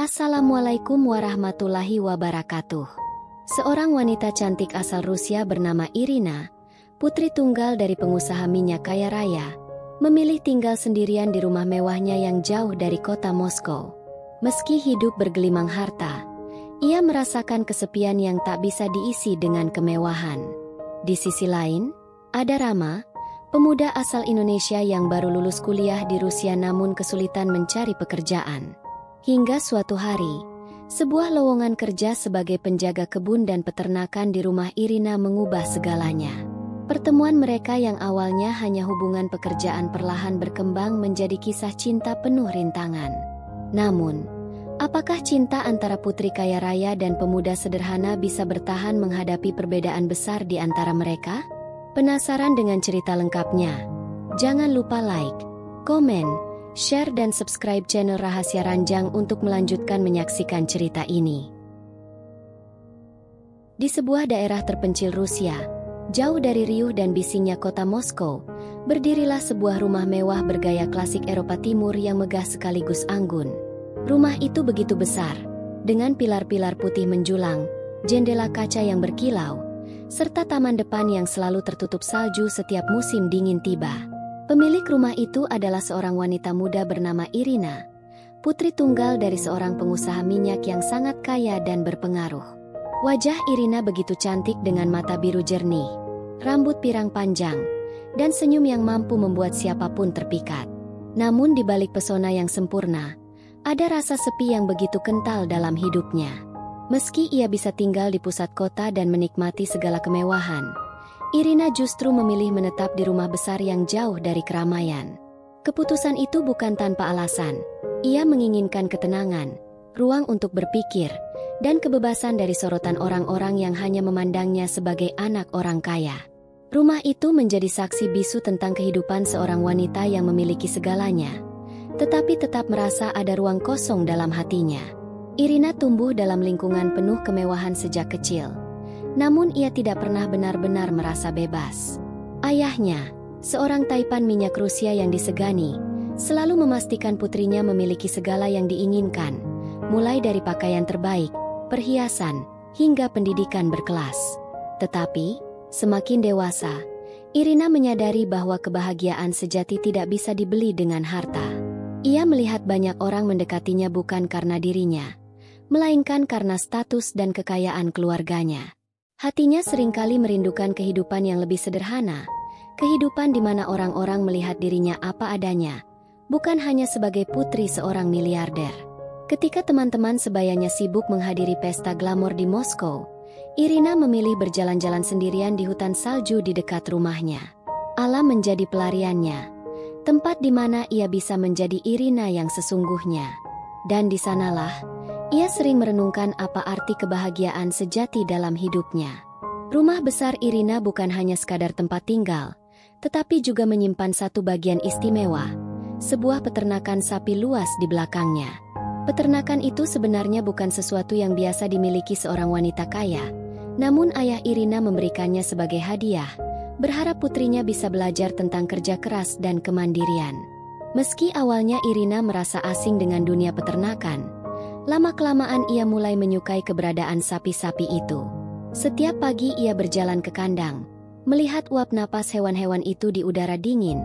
Assalamualaikum warahmatullahi wabarakatuh. Seorang wanita cantik asal Rusia bernama Irina, putri tunggal dari pengusaha minyak kaya raya, memilih tinggal sendirian di rumah mewahnya yang jauh dari kota Moskow. Meski hidup bergelimang harta, ia merasakan kesepian yang tak bisa diisi dengan kemewahan. Di sisi lain, ada Rama, pemuda asal Indonesia yang baru lulus kuliah di Rusia namun kesulitan mencari pekerjaan. Hingga suatu hari, sebuah lowongan kerja sebagai penjaga kebun dan peternakan di rumah Irina mengubah segalanya. Pertemuan mereka yang awalnya hanya hubungan pekerjaan perlahan berkembang menjadi kisah cinta penuh rintangan. Namun, apakah cinta antara putri kaya raya dan pemuda sederhana bisa bertahan menghadapi perbedaan besar di antara mereka? Penasaran dengan cerita lengkapnya? Jangan lupa like, komen, share dan subscribe channel Rahasia Ranjang untuk melanjutkan menyaksikan cerita ini. Di sebuah daerah terpencil Rusia, jauh dari riuh dan bisingnya kota Moskow, berdirilah sebuah rumah mewah bergaya klasik Eropa Timur yang megah sekaligus anggun. Rumah itu begitu besar, dengan pilar-pilar putih menjulang, jendela kaca yang berkilau, serta taman depan yang selalu tertutup salju setiap musim dingin tiba. Pemilik rumah itu adalah seorang wanita muda bernama Irina, putri tunggal dari seorang pengusaha minyak yang sangat kaya dan berpengaruh. Wajah Irina begitu cantik dengan mata biru jernih, rambut pirang panjang, dan senyum yang mampu membuat siapapun terpikat. Namun di balik pesona yang sempurna, ada rasa sepi yang begitu kental dalam hidupnya. Meski ia bisa tinggal di pusat kota dan menikmati segala kemewahan, Irina justru memilih menetap di rumah besar yang jauh dari keramaian. Keputusan itu bukan tanpa alasan. Ia menginginkan ketenangan, ruang untuk berpikir, dan kebebasan dari sorotan orang-orang yang hanya memandangnya sebagai anak orang kaya. Rumah itu menjadi saksi bisu tentang kehidupan seorang wanita yang memiliki segalanya, tetapi tetap merasa ada ruang kosong dalam hatinya. Irina tumbuh dalam lingkungan penuh kemewahan sejak kecil. Namun ia tidak pernah benar-benar merasa bebas. Ayahnya, seorang taipan minyak Rusia yang disegani, selalu memastikan putrinya memiliki segala yang diinginkan, mulai dari pakaian terbaik, perhiasan, hingga pendidikan berkelas. Tetapi, semakin dewasa, Irina menyadari bahwa kebahagiaan sejati tidak bisa dibeli dengan harta. Ia melihat banyak orang mendekatinya bukan karena dirinya, melainkan karena status dan kekayaan keluarganya. Hatinya seringkali merindukan kehidupan yang lebih sederhana, kehidupan di mana orang-orang melihat dirinya apa adanya, bukan hanya sebagai putri seorang miliarder. Ketika teman-teman sebayanya sibuk menghadiri pesta glamor di Moskow, Irina memilih berjalan-jalan sendirian di hutan salju di dekat rumahnya. Alam menjadi pelariannya, tempat di mana ia bisa menjadi Irina yang sesungguhnya. Dan di sanalah ia sering merenungkan apa arti kebahagiaan sejati dalam hidupnya. Rumah besar Irina bukan hanya sekadar tempat tinggal, tetapi juga menyimpan satu bagian istimewa, sebuah peternakan sapi luas di belakangnya. Peternakan itu sebenarnya bukan sesuatu yang biasa dimiliki seorang wanita kaya, namun ayah Irina memberikannya sebagai hadiah, berharap putrinya bisa belajar tentang kerja keras dan kemandirian. Meski awalnya Irina merasa asing dengan dunia peternakan, lama-kelamaan ia mulai menyukai keberadaan sapi-sapi itu. Setiap pagi ia berjalan ke kandang, melihat uap napas hewan-hewan itu di udara dingin,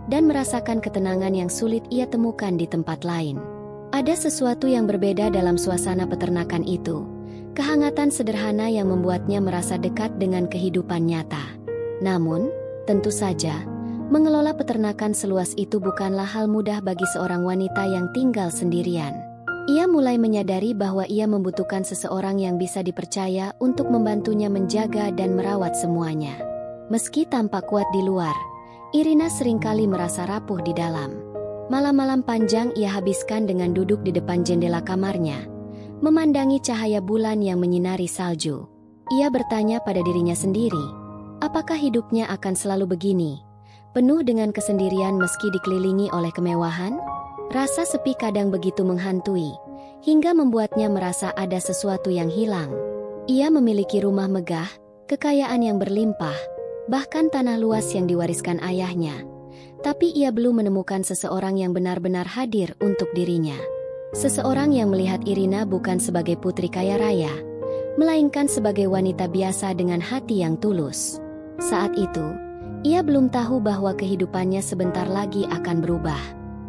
dan merasakan ketenangan yang sulit ia temukan di tempat lain. Ada sesuatu yang berbeda dalam suasana peternakan itu, kehangatan sederhana yang membuatnya merasa dekat dengan kehidupan nyata. Namun, tentu saja, mengelola peternakan seluas itu bukanlah hal mudah bagi seorang wanita yang tinggal sendirian. Ia mulai menyadari bahwa ia membutuhkan seseorang yang bisa dipercaya untuk membantunya menjaga dan merawat semuanya. Meski tampak kuat di luar, Irina seringkali merasa rapuh di dalam. Malam-malam panjang ia habiskan dengan duduk di depan jendela kamarnya, memandangi cahaya bulan yang menyinari salju. Ia bertanya pada dirinya sendiri, apakah hidupnya akan selalu begini, penuh dengan kesendirian meski dikelilingi oleh kemewahan? Rasa sepi kadang begitu menghantui, hingga membuatnya merasa ada sesuatu yang hilang. Ia memiliki rumah megah, kekayaan yang berlimpah, bahkan tanah luas yang diwariskan ayahnya. Tapi ia belum menemukan seseorang yang benar-benar hadir untuk dirinya. Seseorang yang melihat Irina bukan sebagai putri kaya raya, melainkan sebagai wanita biasa dengan hati yang tulus. Saat itu, ia belum tahu bahwa kehidupannya sebentar lagi akan berubah.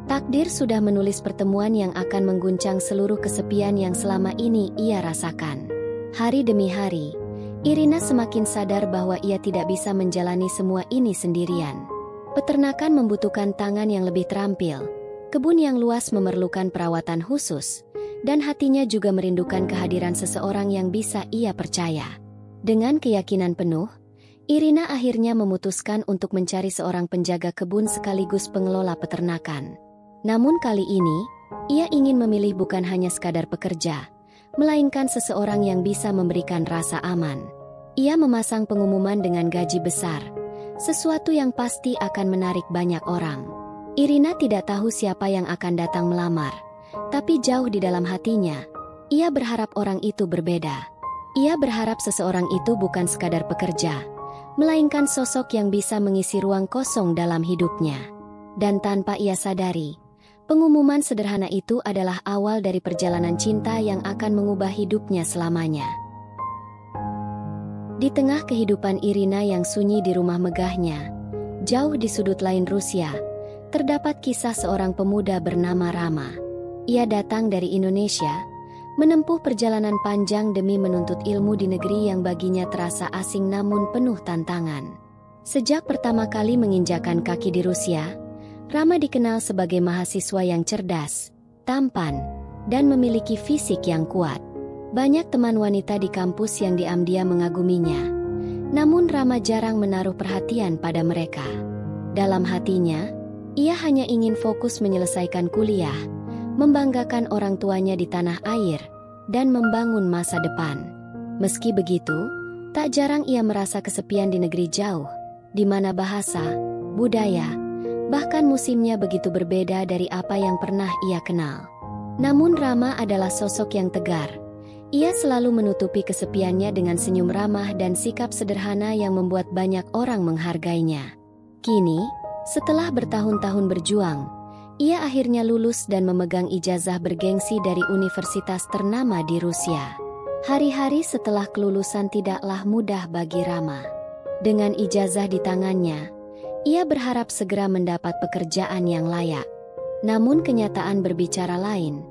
Takdir sudah menulis pertemuan yang akan mengguncang seluruh kesepian yang selama ini ia rasakan. Hari demi hari, Irina semakin sadar bahwa ia tidak bisa menjalani semua ini sendirian. Peternakan membutuhkan tangan yang lebih terampil, kebun yang luas memerlukan perawatan khusus, dan hatinya juga merindukan kehadiran seseorang yang bisa ia percaya. Dengan keyakinan penuh, Irina akhirnya memutuskan untuk mencari seorang penjaga kebun sekaligus pengelola peternakan. Namun kali ini, ia ingin memilih bukan hanya sekadar pekerja, melainkan seseorang yang bisa memberikan rasa aman. Ia memasang pengumuman dengan gaji besar, sesuatu yang pasti akan menarik banyak orang. Irina tidak tahu siapa yang akan datang melamar, tapi jauh di dalam hatinya, ia berharap orang itu berbeda. Ia berharap seseorang itu bukan sekadar pekerja, melainkan sosok yang bisa mengisi ruang kosong dalam hidupnya. Dan tanpa ia sadari, pengumuman sederhana itu adalah awal dari perjalanan cinta yang akan mengubah hidupnya selamanya. Di tengah kehidupan Irina yang sunyi di rumah megahnya, jauh di sudut lain Rusia, terdapat kisah seorang pemuda bernama Rama. Ia datang dari Indonesia, menempuh perjalanan panjang demi menuntut ilmu di negeri yang baginya terasa asing namun penuh tantangan. Sejak pertama kali menginjakan kaki di Rusia, Rama dikenal sebagai mahasiswa yang cerdas, tampan, dan memiliki fisik yang kuat. Banyak teman wanita di kampus yang diam-diam mengaguminya. Namun Rama jarang menaruh perhatian pada mereka. Dalam hatinya, ia hanya ingin fokus menyelesaikan kuliah, membanggakan orang tuanya di tanah air, dan membangun masa depan. Meski begitu, tak jarang ia merasa kesepian di negeri jauh, di mana bahasa, budaya, bahkan musimnya begitu berbeda dari apa yang pernah ia kenal. Namun Rama adalah sosok yang tegar. Ia selalu menutupi kesepiannya dengan senyum ramah dan sikap sederhana yang membuat banyak orang menghargainya. Kini, setelah bertahun-tahun berjuang, ia akhirnya lulus dan memegang ijazah bergengsi dari universitas ternama di Rusia. Hari-hari setelah kelulusan tidaklah mudah bagi Rama. Dengan ijazah di tangannya, ia berharap segera mendapat pekerjaan yang layak. Namun kenyataan berbicara lain.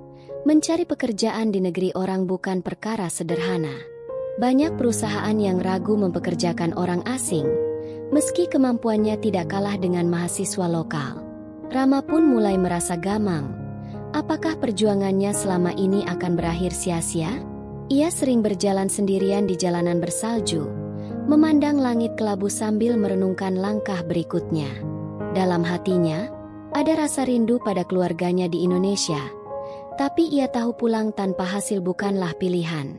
Mencari pekerjaan di negeri orang bukan perkara sederhana. Banyak perusahaan yang ragu mempekerjakan orang asing, meski kemampuannya tidak kalah dengan mahasiswa lokal. Rama pun mulai merasa gamang. Apakah perjuangannya selama ini akan berakhir sia-sia? Ia sering berjalan sendirian di jalanan bersalju, memandang langit kelabu sambil merenungkan langkah berikutnya. Dalam hatinya, ada rasa rindu pada keluarganya di Indonesia, tapi ia tahu pulang tanpa hasil bukanlah pilihan.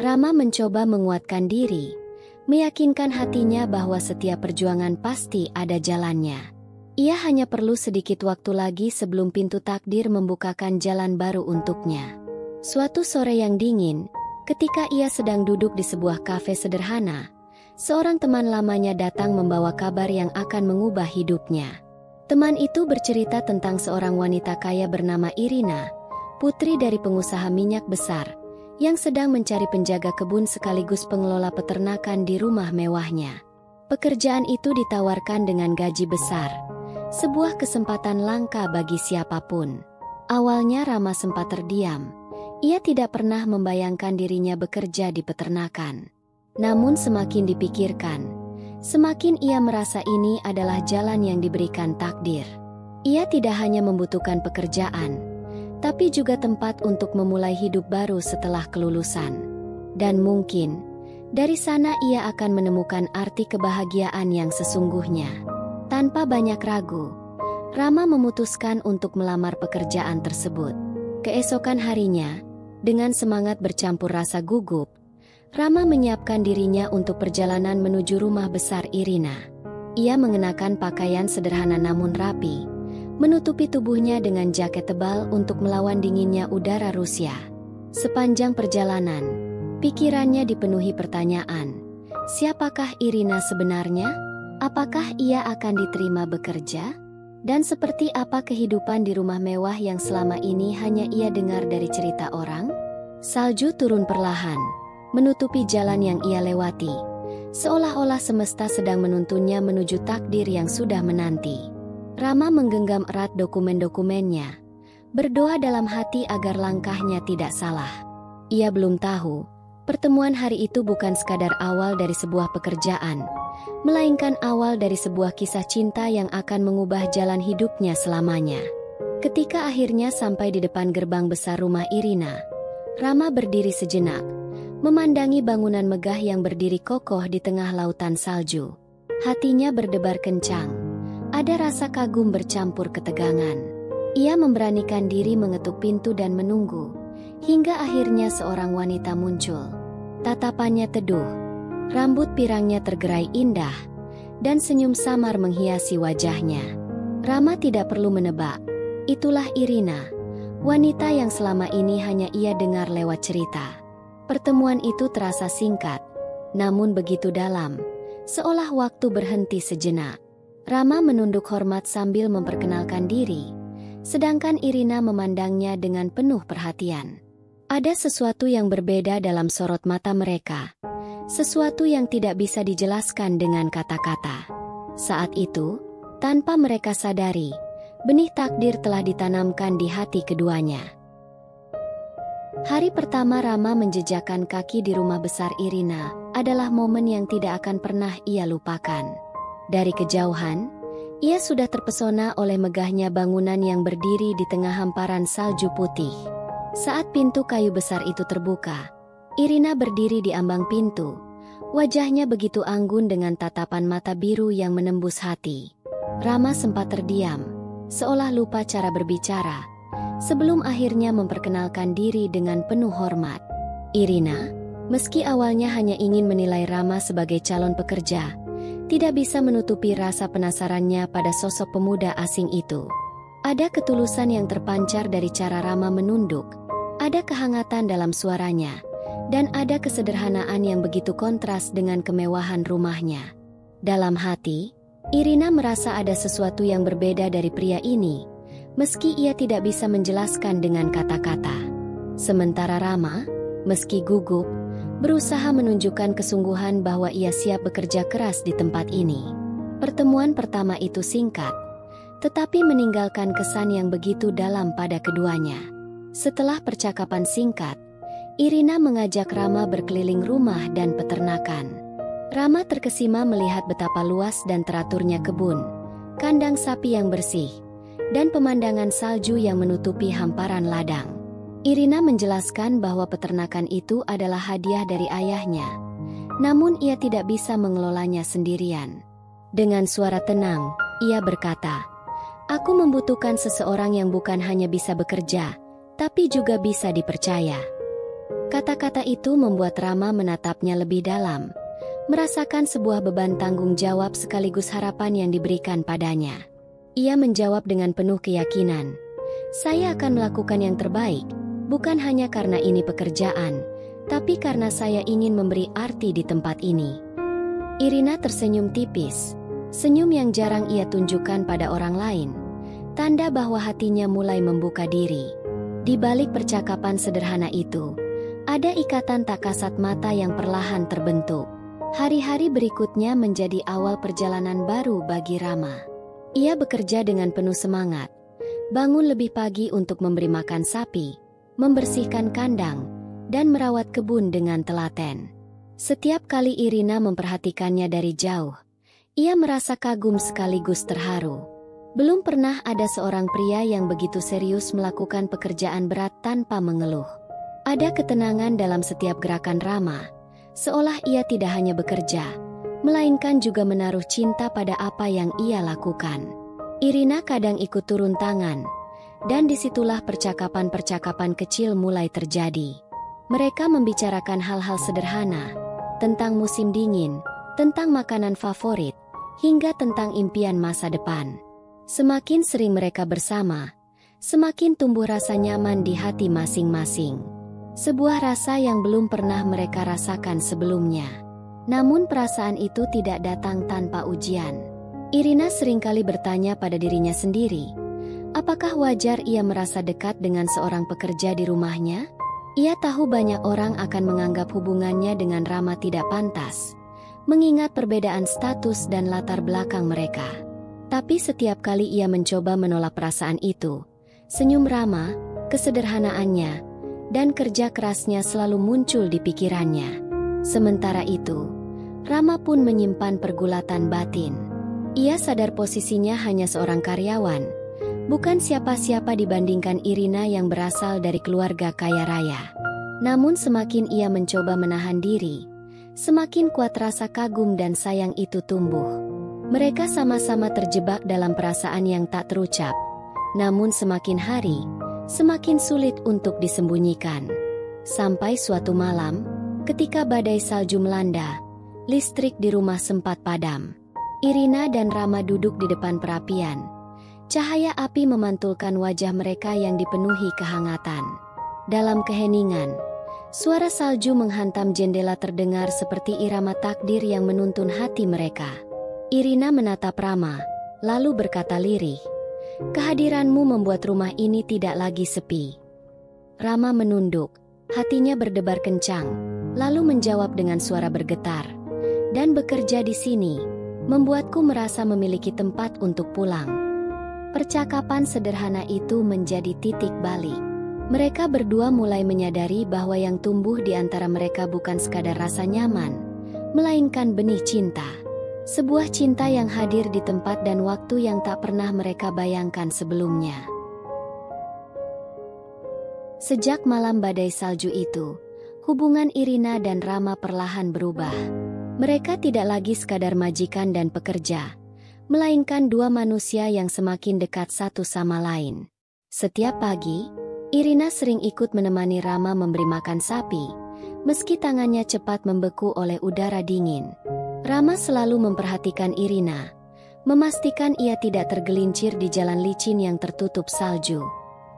Rama mencoba menguatkan diri, meyakinkan hatinya bahwa setiap perjuangan pasti ada jalannya. Ia hanya perlu sedikit waktu lagi sebelum pintu takdir membukakan jalan baru untuknya. Suatu sore yang dingin, ketika ia sedang duduk di sebuah kafe sederhana, seorang teman lamanya datang membawa kabar yang akan mengubah hidupnya. Teman itu bercerita tentang seorang wanita kaya bernama Irina, putri dari pengusaha minyak besar, yang sedang mencari penjaga kebun sekaligus pengelola peternakan di rumah mewahnya. Pekerjaan itu ditawarkan dengan gaji besar, sebuah kesempatan langka bagi siapapun. Awalnya Rama sempat terdiam. Ia tidak pernah membayangkan dirinya bekerja di peternakan. Namun semakin dipikirkan, semakin ia merasa ini adalah jalan yang diberikan takdir. Ia tidak hanya membutuhkan pekerjaan, tapi juga tempat untuk memulai hidup baru setelah kelulusan. Dan mungkin, dari sana ia akan menemukan arti kebahagiaan yang sesungguhnya. Tanpa banyak ragu, Rama memutuskan untuk melamar pekerjaan tersebut. Keesokan harinya, dengan semangat bercampur rasa gugup, Rama menyiapkan dirinya untuk perjalanan menuju rumah besar Irina. Ia mengenakan pakaian sederhana namun rapi, menutupi tubuhnya dengan jaket tebal untuk melawan dinginnya udara Rusia. Sepanjang perjalanan, pikirannya dipenuhi pertanyaan. Siapakah Irina sebenarnya? Apakah ia akan diterima bekerja? Dan seperti apa kehidupan di rumah mewah yang selama ini hanya ia dengar dari cerita orang? Salju turun perlahan, menutupi jalan yang ia lewati, seolah-olah semesta sedang menuntunnya menuju takdir yang sudah menanti. Rama menggenggam erat dokumen-dokumennya, berdoa dalam hati agar langkahnya tidak salah. Ia belum tahu, pertemuan hari itu bukan sekadar awal dari sebuah pekerjaan, melainkan awal dari sebuah kisah cinta yang akan mengubah jalan hidupnya selamanya. Ketika akhirnya sampai di depan gerbang besar rumah Irina, Rama berdiri sejenak, memandangi bangunan megah yang berdiri kokoh di tengah lautan salju. Hatinya berdebar kencang, ada rasa kagum bercampur ketegangan. Ia memberanikan diri mengetuk pintu dan menunggu, hingga akhirnya seorang wanita muncul. Tatapannya teduh, rambut pirangnya tergerai indah, dan senyum samar menghiasi wajahnya. Rama tidak perlu menebak, itulah Irina, wanita yang selama ini hanya ia dengar lewat cerita. Pertemuan itu terasa singkat, namun begitu dalam, seolah waktu berhenti sejenak. Rama menunduk hormat sambil memperkenalkan diri, sedangkan Irina memandangnya dengan penuh perhatian. Ada sesuatu yang berbeda dalam sorot mata mereka, sesuatu yang tidak bisa dijelaskan dengan kata-kata. Saat itu, tanpa mereka sadari, benih takdir telah ditanamkan di hati keduanya. Hari pertama Rama menjejakkan kaki di rumah besar Irina adalah momen yang tidak akan pernah ia lupakan. Dari kejauhan, ia sudah terpesona oleh megahnya bangunan yang berdiri di tengah hamparan salju putih. Saat pintu kayu besar itu terbuka, Irina berdiri di ambang pintu. Wajahnya begitu anggun dengan tatapan mata biru yang menembus hati. Rama sempat terdiam, seolah lupa cara berbicara, sebelum akhirnya memperkenalkan diri dengan penuh hormat. Irina, meski awalnya hanya ingin menilai Rama sebagai calon pekerja, tidak bisa menutupi rasa penasarannya pada sosok pemuda asing itu. Ada ketulusan yang terpancar dari cara Rama menunduk, ada kehangatan dalam suaranya, dan ada kesederhanaan yang begitu kontras dengan kemewahan rumahnya. Dalam hati, Irina merasa ada sesuatu yang berbeda dari pria ini, meski ia tidak bisa menjelaskan dengan kata-kata. Sementara Rama, meski gugup, berusaha menunjukkan kesungguhan bahwa ia siap bekerja keras di tempat ini. Pertemuan pertama itu singkat, tetapi meninggalkan kesan yang begitu dalam pada keduanya. Setelah percakapan singkat, Irina mengajak Rama berkeliling rumah dan peternakan. Rama terkesima melihat betapa luas dan teraturnya kebun, kandang sapi yang bersih, dan pemandangan salju yang menutupi hamparan ladang. Irina menjelaskan bahwa peternakan itu adalah hadiah dari ayahnya, namun ia tidak bisa mengelolanya sendirian. Dengan suara tenang, ia berkata, "Aku membutuhkan seseorang yang bukan hanya bisa bekerja, tapi juga bisa dipercaya." Kata-kata itu membuat Rama menatapnya lebih dalam, merasakan sebuah beban tanggung jawab sekaligus harapan yang diberikan padanya. Ia menjawab dengan penuh keyakinan, "Saya akan melakukan yang terbaik, bukan hanya karena ini pekerjaan, tapi karena saya ingin memberi arti di tempat ini." Irina tersenyum tipis, senyum yang jarang ia tunjukkan pada orang lain, tanda bahwa hatinya mulai membuka diri. Di balik percakapan sederhana itu, ada ikatan tak kasat mata yang perlahan terbentuk. Hari-hari berikutnya menjadi awal perjalanan baru bagi Rama. Ia bekerja dengan penuh semangat, bangun lebih pagi untuk memberi makan sapi, membersihkan kandang, dan merawat kebun dengan telaten. Setiap kali Irina memperhatikannya dari jauh, ia merasa kagum sekaligus terharu. Belum pernah ada seorang pria yang begitu serius melakukan pekerjaan berat tanpa mengeluh. Ada ketenangan dalam setiap gerakan Rama, seolah ia tidak hanya bekerja, melainkan juga menaruh cinta pada apa yang ia lakukan. Irina kadang ikut turun tangan, dan disitulah percakapan-percakapan kecil mulai terjadi. Mereka membicarakan hal-hal sederhana, tentang musim dingin, tentang makanan favorit, hingga tentang impian masa depan. Semakin sering mereka bersama, semakin tumbuh rasa nyaman di hati masing-masing. Sebuah rasa yang belum pernah mereka rasakan sebelumnya. Namun perasaan itu tidak datang tanpa ujian. Irina seringkali bertanya pada dirinya sendiri, apakah wajar ia merasa dekat dengan seorang pekerja di rumahnya? Ia tahu banyak orang akan menganggap hubungannya dengan Rama tidak pantas, mengingat perbedaan status dan latar belakang mereka. Tapi setiap kali ia mencoba menolak perasaan itu, senyum Rama, kesederhanaannya, dan kerja kerasnya selalu muncul di pikirannya. Sementara itu, Rama pun menyimpan pergulatan batin. Ia sadar posisinya hanya seorang karyawan, bukan siapa-siapa dibandingkan Irina yang berasal dari keluarga kaya raya. Namun semakin ia mencoba menahan diri, semakin kuat rasa kagum dan sayang itu tumbuh. Mereka sama-sama terjebak dalam perasaan yang tak terucap, namun semakin hari, semakin sulit untuk disembunyikan. Sampai suatu malam, ketika badai salju melanda, listrik di rumah sempat padam. Irina dan Rama duduk di depan perapian. Cahaya api memantulkan wajah mereka yang dipenuhi kehangatan. Dalam keheningan, suara salju menghantam jendela terdengar seperti irama takdir yang menuntun hati mereka. Irina menatap Rama, lalu berkata lirih, "Kehadiranmu membuat rumah ini tidak lagi sepi." Rama menunduk, hatinya berdebar kencang, lalu menjawab dengan suara bergetar, "Dan bekerja di sini membuatku merasa memiliki tempat untuk pulang." Percakapan sederhana itu menjadi titik balik. Mereka berdua mulai menyadari bahwa yang tumbuh di antara mereka bukan sekadar rasa nyaman, melainkan benih cinta. Sebuah cinta yang hadir di tempat dan waktu yang tak pernah mereka bayangkan sebelumnya. Sejak malam badai salju itu, hubungan Irina dan Rama perlahan berubah. Mereka tidak lagi sekadar majikan dan pekerja, melainkan dua manusia yang semakin dekat satu sama lain. Setiap pagi, Irina sering ikut menemani Rama memberi makan sapi, meski tangannya cepat membeku oleh udara dingin. Rama selalu memperhatikan Irina, memastikan ia tidak tergelincir di jalan licin yang tertutup salju.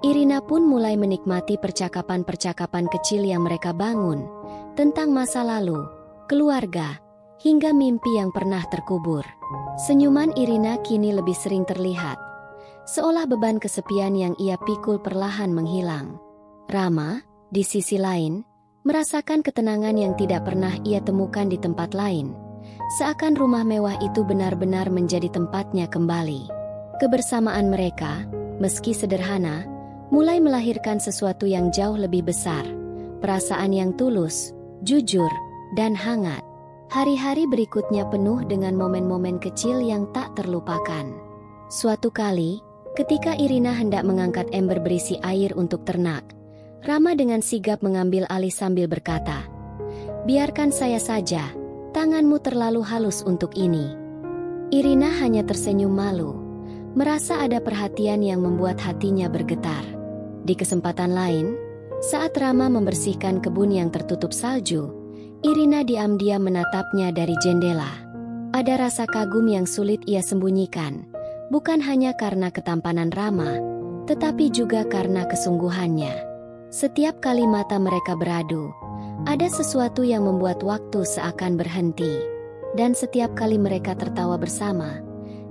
Irina pun mulai menikmati percakapan-percakapan kecil yang mereka bangun, tentang masa lalu, keluarga, hingga mimpi yang pernah terkubur. Senyuman Irina kini lebih sering terlihat, seolah beban kesepian yang ia pikul perlahan menghilang. Rama, di sisi lain, merasakan ketenangan yang tidak pernah ia temukan di tempat lain. Seakan rumah mewah itu benar-benar menjadi tempatnya kembali. Kebersamaan mereka, meski sederhana, mulai melahirkan sesuatu yang jauh lebih besar. Perasaan yang tulus, jujur, dan hangat. Hari-hari berikutnya penuh dengan momen-momen kecil yang tak terlupakan. Suatu kali, ketika Irina hendak mengangkat ember berisi air untuk ternak, Rama dengan sigap mengambil alih sambil berkata, "Biarkan saya saja, tanganmu terlalu halus untuk ini." Irina hanya tersenyum malu, merasa ada perhatian yang membuat hatinya bergetar. Di kesempatan lain, saat Rama membersihkan kebun yang tertutup salju, Irina diam-diam menatapnya dari jendela. Ada rasa kagum yang sulit ia sembunyikan, bukan hanya karena ketampanan Rama, tetapi juga karena kesungguhannya. Setiap kali mata mereka beradu, ada sesuatu yang membuat waktu seakan berhenti. Dan setiap kali mereka tertawa bersama,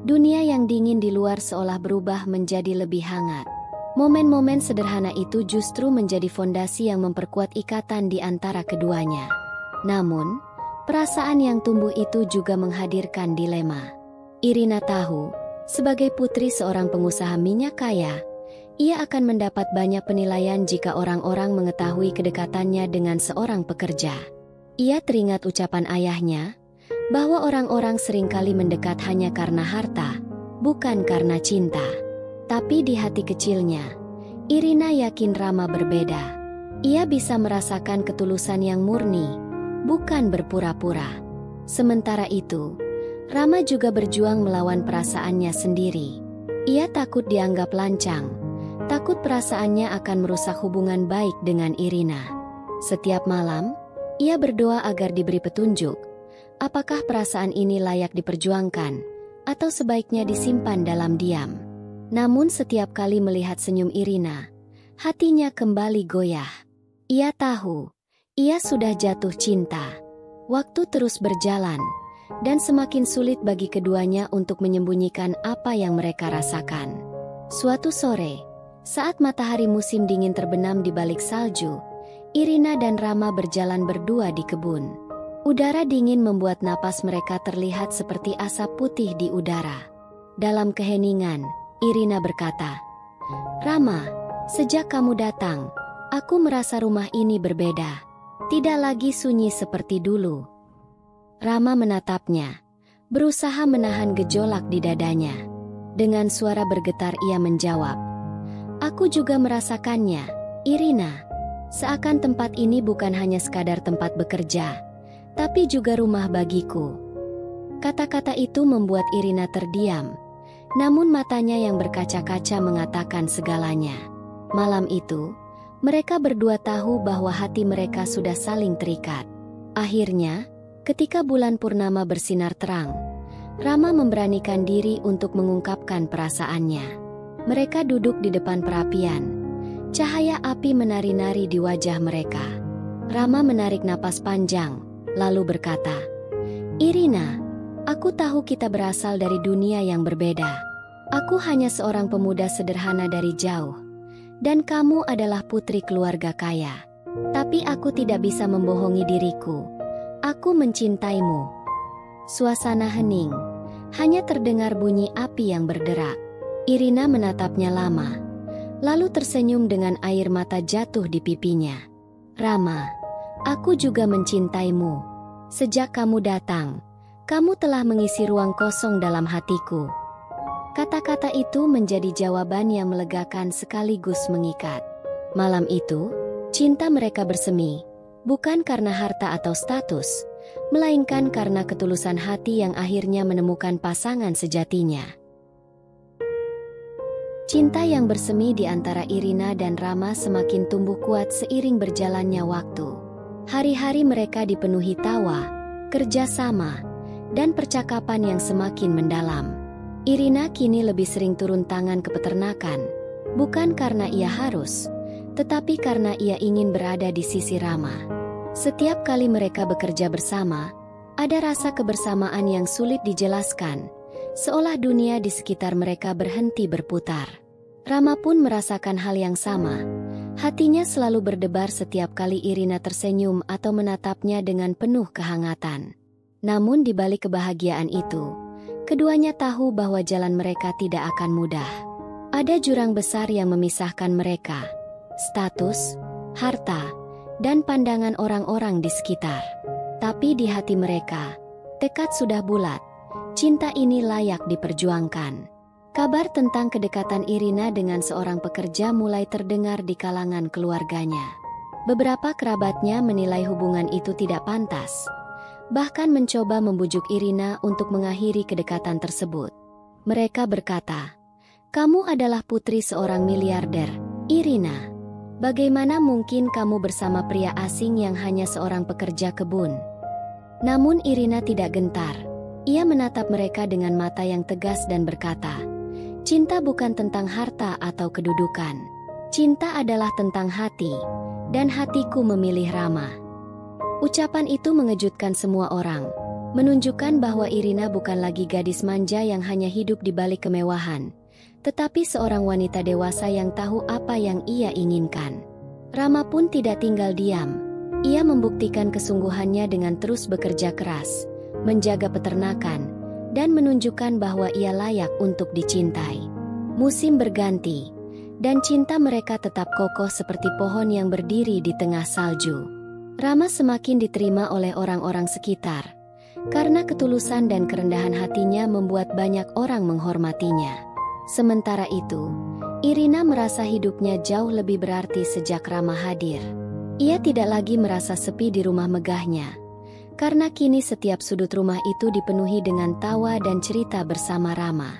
dunia yang dingin di luar seolah berubah menjadi lebih hangat. Momen-momen sederhana itu justru menjadi fondasi yang memperkuat ikatan di antara keduanya. Namun, perasaan yang tumbuh itu juga menghadirkan dilema. Irina tahu, sebagai putri seorang pengusaha minyak kaya, ia akan mendapat banyak penilaian jika orang-orang mengetahui kedekatannya dengan seorang pekerja. Ia teringat ucapan ayahnya, bahwa orang-orang seringkali mendekat hanya karena harta, bukan karena cinta. Tapi di hati kecilnya, Irina yakin Rama berbeda. Ia bisa merasakan ketulusan yang murni, bukan berpura-pura. Sementara itu, Rama juga berjuang melawan perasaannya sendiri. Ia takut dianggap lancang, takut perasaannya akan merusak hubungan baik dengan Irina. Setiap malam, ia berdoa agar diberi petunjuk, apakah perasaan ini layak diperjuangkan, atau sebaiknya disimpan dalam diam. Namun setiap kali melihat senyum Irina, hatinya kembali goyah. Ia tahu, ia sudah jatuh cinta. Waktu terus berjalan, dan semakin sulit bagi keduanya untuk menyembunyikan apa yang mereka rasakan. Suatu sore, saat matahari musim dingin terbenam di balik salju, Irina dan Rama berjalan berdua di kebun. Udara dingin membuat napas mereka terlihat seperti asap putih di udara. Dalam keheningan, Irina berkata, "Rama, sejak kamu datang, aku merasa rumah ini berbeda. Tidak lagi sunyi seperti dulu." Rama menatapnya, berusaha menahan gejolak di dadanya. Dengan suara bergetar ia menjawab, "Aku juga merasakannya, Irina. Seakan tempat ini bukan hanya sekadar tempat bekerja, tapi juga rumah bagiku." Kata-kata itu membuat Irina terdiam, namun matanya yang berkaca-kaca mengatakan segalanya. Malam itu, mereka berdua tahu bahwa hati mereka sudah saling terikat. Akhirnya, ketika bulan purnama bersinar terang, Rama memberanikan diri untuk mengungkapkan perasaannya. Mereka duduk di depan perapian. Cahaya api menari-nari di wajah mereka. Rama menarik napas panjang, lalu berkata, "Irina, aku tahu kita berasal dari dunia yang berbeda. Aku hanya seorang pemuda sederhana dari jauh, dan kamu adalah putri keluarga kaya. Tapi aku tidak bisa membohongi diriku. Aku mencintaimu." Suasana hening, hanya terdengar bunyi api yang berderak. Irina menatapnya lama, lalu tersenyum dengan air mata jatuh di pipinya. "Rama, aku juga mencintaimu. Sejak kamu datang, kamu telah mengisi ruang kosong dalam hatiku." Kata-kata itu menjadi jawaban yang melegakan sekaligus mengikat. Malam itu, cinta mereka bersemi, bukan karena harta atau status, melainkan karena ketulusan hati yang akhirnya menemukan pasangan sejatinya. Cinta yang bersemi di antara Irina dan Rama semakin tumbuh kuat seiring berjalannya waktu. Hari-hari mereka dipenuhi tawa, kerjasama, dan percakapan yang semakin mendalam. Irina kini lebih sering turun tangan ke peternakan, bukan karena ia harus, tetapi karena ia ingin berada di sisi Rama. Setiap kali mereka bekerja bersama, ada rasa kebersamaan yang sulit dijelaskan, seolah dunia di sekitar mereka berhenti berputar. Rama pun merasakan hal yang sama. Hatinya selalu berdebar setiap kali Irina tersenyum atau menatapnya dengan penuh kehangatan. Namun di balik kebahagiaan itu, keduanya tahu bahwa jalan mereka tidak akan mudah. Ada jurang besar yang memisahkan mereka, status, harta, dan pandangan orang-orang di sekitar. Tapi di hati mereka, tekad sudah bulat, cinta ini layak diperjuangkan. Kabar tentang kedekatan Irina dengan seorang pekerja mulai terdengar di kalangan keluarganya. Beberapa kerabatnya menilai hubungan itu tidak pantas, bahkan mencoba membujuk Irina untuk mengakhiri kedekatan tersebut. Mereka berkata, "Kamu adalah putri seorang miliarder, Irina. Bagaimana mungkin kamu bersama pria asing yang hanya seorang pekerja kebun?" Namun Irina tidak gentar. Ia menatap mereka dengan mata yang tegas dan berkata, "Cinta bukan tentang harta atau kedudukan. Cinta adalah tentang hati, dan hatiku memilih Rama." Ucapan itu mengejutkan semua orang, menunjukkan bahwa Irina bukan lagi gadis manja yang hanya hidup di balik kemewahan, tetapi seorang wanita dewasa yang tahu apa yang ia inginkan. Rama pun tidak tinggal diam. Ia membuktikan kesungguhannya dengan terus bekerja keras, menjaga peternakan, dan menunjukkan bahwa ia layak untuk dicintai. Musim berganti, dan cinta mereka tetap kokoh seperti pohon yang berdiri di tengah salju. Rama semakin diterima oleh orang-orang sekitar, karena ketulusan dan kerendahan hatinya membuat banyak orang menghormatinya. Sementara itu, Irina merasa hidupnya jauh lebih berarti sejak Rama hadir. Ia tidak lagi merasa sepi di rumah megahnya, karena kini setiap sudut rumah itu dipenuhi dengan tawa dan cerita bersama Rama.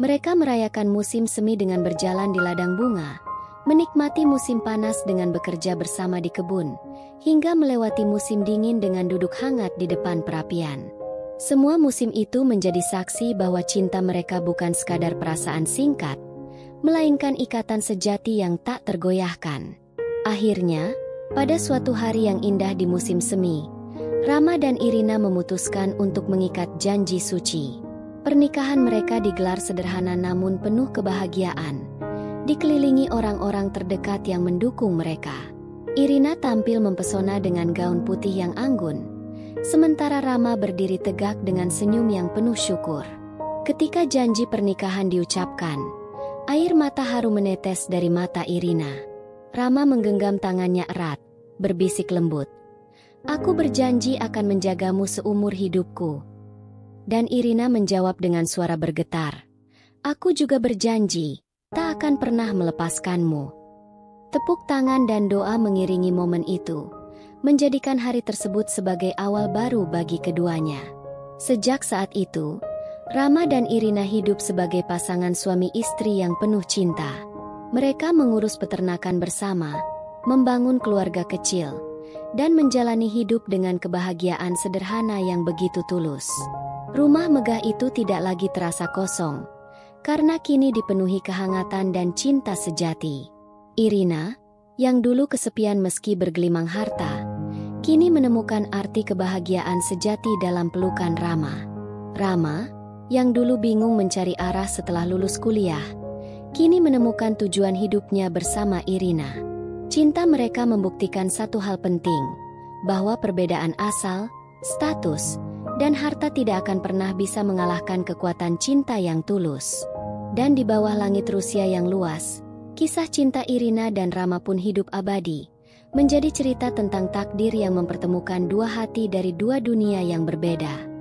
Mereka merayakan musim semi dengan berjalan di ladang bunga, menikmati musim panas dengan bekerja bersama di kebun, hingga melewati musim dingin dengan duduk hangat di depan perapian. Semua musim itu menjadi saksi bahwa cinta mereka bukan sekadar perasaan singkat, melainkan ikatan sejati yang tak tergoyahkan. Akhirnya, pada suatu hari yang indah di musim semi, Rama dan Irina memutuskan untuk mengikat janji suci. Pernikahan mereka digelar sederhana namun penuh kebahagiaan, dikelilingi orang-orang terdekat yang mendukung mereka. Irina tampil mempesona dengan gaun putih yang anggun, sementara Rama berdiri tegak dengan senyum yang penuh syukur. Ketika janji pernikahan diucapkan, air mata haru menetes dari mata Irina. Rama menggenggam tangannya erat, berbisik lembut, "Aku berjanji akan menjagamu seumur hidupku." Dan Irina menjawab dengan suara bergetar, "Aku juga berjanji, tak akan pernah melepaskanmu." Tepuk tangan dan doa mengiringi momen itu, menjadikan hari tersebut sebagai awal baru bagi keduanya. Sejak saat itu, Rama dan Irina hidup sebagai pasangan suami istri yang penuh cinta. Mereka mengurus peternakan bersama, membangun keluarga kecil, dan menjalani hidup dengan kebahagiaan sederhana yang begitu tulus. Rumah megah itu tidak lagi terasa kosong, karena kini dipenuhi kehangatan dan cinta sejati. Irina, yang dulu kesepian meski bergelimang harta, kini menemukan arti kebahagiaan sejati dalam pelukan Rama. Rama, yang dulu bingung mencari arah setelah lulus kuliah, kini menemukan tujuan hidupnya bersama Irina. Cinta mereka membuktikan satu hal penting, bahwa perbedaan asal, status, dan harta tidak akan pernah bisa mengalahkan kekuatan cinta yang tulus. Dan di bawah langit Rusia yang luas, kisah cinta Irina dan Rama pun hidup abadi, menjadi cerita tentang takdir yang mempertemukan dua hati dari dua dunia yang berbeda.